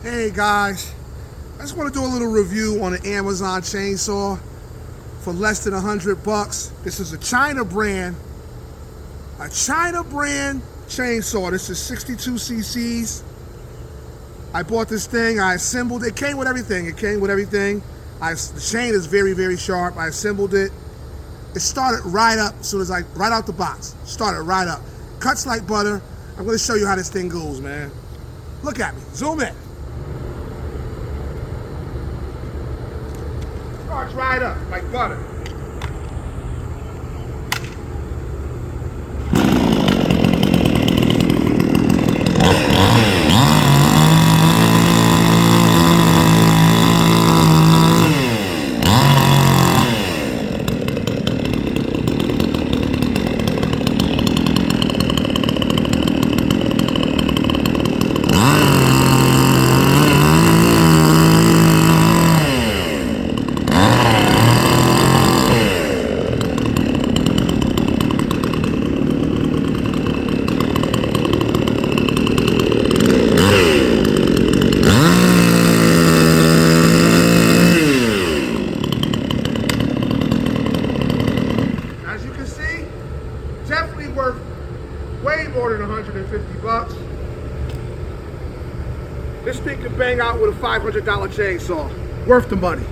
Hey guys, I just want to do a little review on an Amazon chainsaw for less than $100. This is a China brand chainsaw. This is 62 cc's. I bought this thing, I assembled it. It came with everything. The chain is very, very sharp. I assembled it. It started right up as soon as right out the box. Started right up. Cuts like butter. I'm going to show you how this thing goes, man. Look at me. Zoom in. Starts right up like butter. As you can see, definitely worth way more than $150. This thing could bang out with a $500 chainsaw. Worth the money.